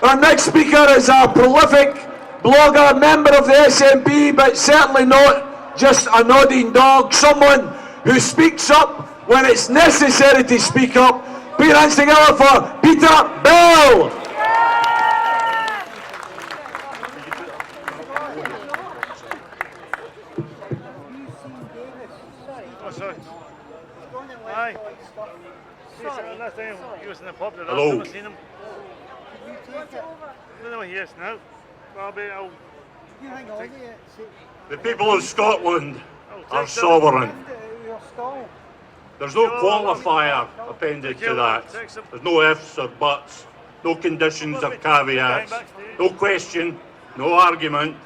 Our next speaker is a prolific blogger, member of the SNP, but certainly not just a nodding dog, someone who speaks up when it's necessary to speak up. Put your hands together for Peter Bell. Aye. Last time he was in the pub, Hello. I've seen him. I don't know where he is now. I'll The people of Scotland are sovereign. There's no qualifier appended to that. There's no ifs or buts, no conditions or caveats, no question, no argument,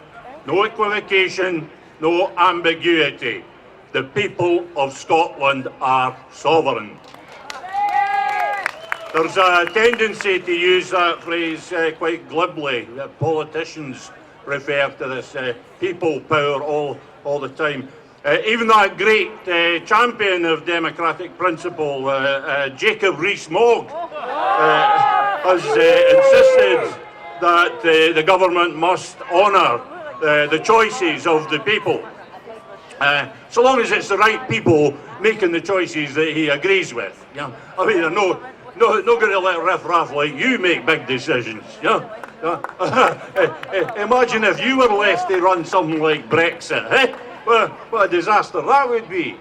no equivocation, no ambiguity. The people of Scotland are sovereign. There's a tendency to use that phrase quite glibly. Politicians refer to this people power all the time. Even that great champion of democratic principle, Jacob Rees-Mogg, has insisted that the government must honour the choices of the people, so long as it's the right people making the choices that he agrees with. Yeah, I mean, they're not going to let riff-raff like you make big decisions. Yeah. Imagine if you were left to run something like Brexit, eh? What a disaster that would be.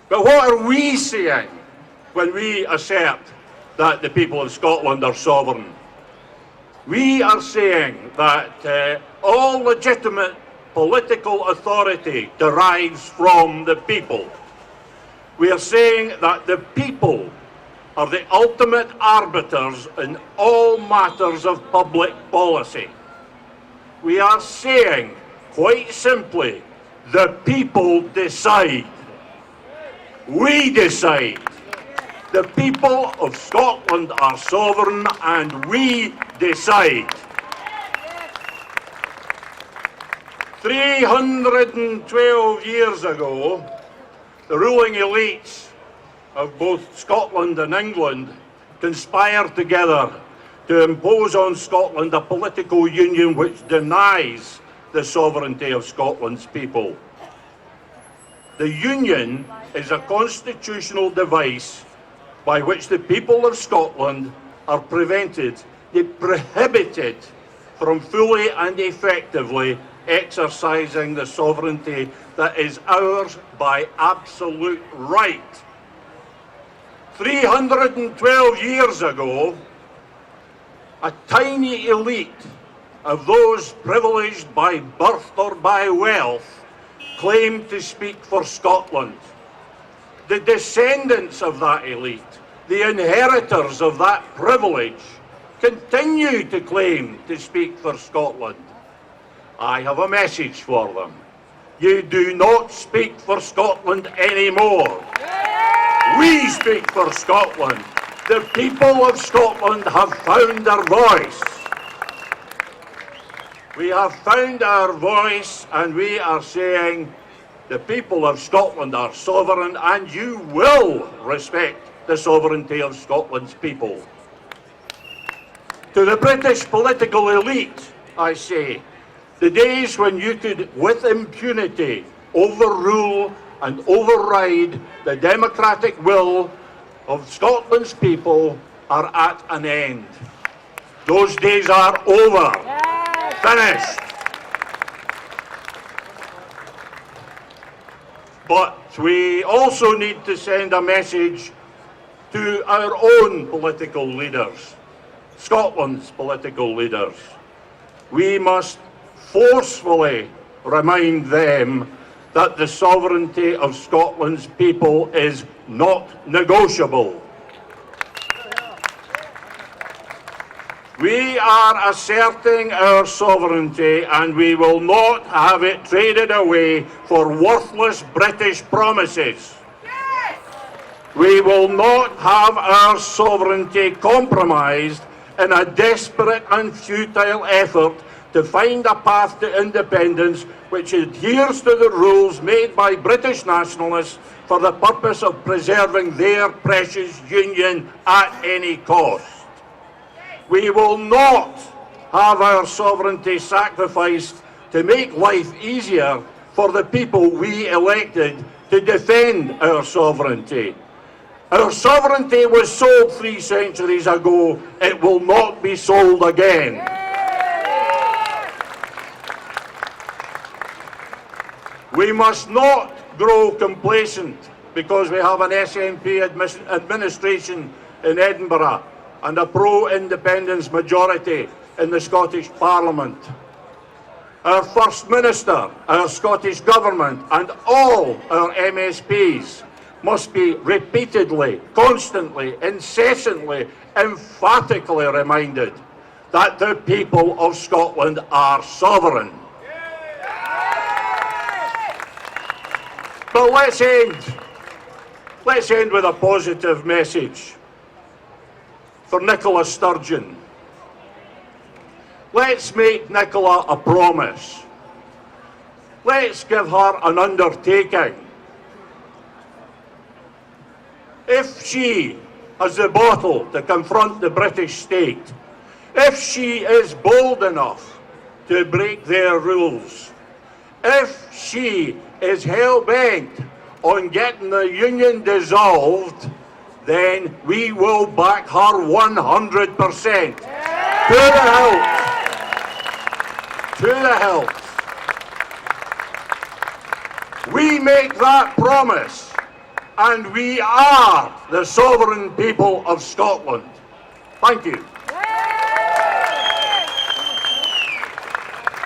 But what are we saying when we assert that the people of Scotland are sovereign? We are saying that all legitimate political authority derives from the people. We are saying that the people are the ultimate arbiters in all matters of public policy. We are saying, quite simply, the people decide. We decide. The people of Scotland are sovereign and we decide. 312 years ago, the ruling elites of both Scotland and England conspired together to impose on Scotland a political union which denies the sovereignty of Scotland's people. The union is a constitutional device by which the people of Scotland are prohibited from fully and effectively exercising the sovereignty that is ours by absolute right. 312 years ago, a tiny elite of those privileged by birth or by wealth claimed to speak for Scotland. The descendants of that elite, the inheritors of that privilege, continue to claim to speak for Scotland. I have a message for them. You do not speak for Scotland anymore. We speak for Scotland. The people of Scotland have found their voice. We have found our voice and we are saying the people of Scotland are sovereign and you will respect the sovereignty of Scotland's people. To the British political elite, I say, the days when you could, with impunity, overrule and override the democratic will of Scotland's people are at an end. Those days are over. Finished. But we also need to send a message to our own political leaders, Scotland's political leaders. We must forcefully remind them that the sovereignty of Scotland's people is not negotiable. We are asserting our sovereignty and we will not have it traded away for worthless British promises. Yes! We will not have our sovereignty compromised in a desperate and futile effort to find a path to independence which adheres to the rules made by British nationalists for the purpose of preserving their precious union at any cost. We will not have our sovereignty sacrificed to make life easier for the people we elected to defend our sovereignty. Our sovereignty was sold 3 centuries ago. It will not be sold again. We must not grow complacent because we have an SNP administration in Edinburgh and a pro-independence majority in the Scottish Parliament. Our First Minister, our Scottish Government and all our MSPs must be repeatedly, constantly, incessantly, emphatically reminded that the people of Scotland are sovereign. But let's end with a positive message for Nicola Sturgeon. Let's make Nicola a promise. Let's give her an undertaking. If she has the bottle to confront the British state, if she is bold enough to break their rules, if she is hell-bent on getting the union dissolved, then we will back her 100%. To the hilt. To the hilt. We make that promise, and we are the sovereign people of Scotland. Thank you.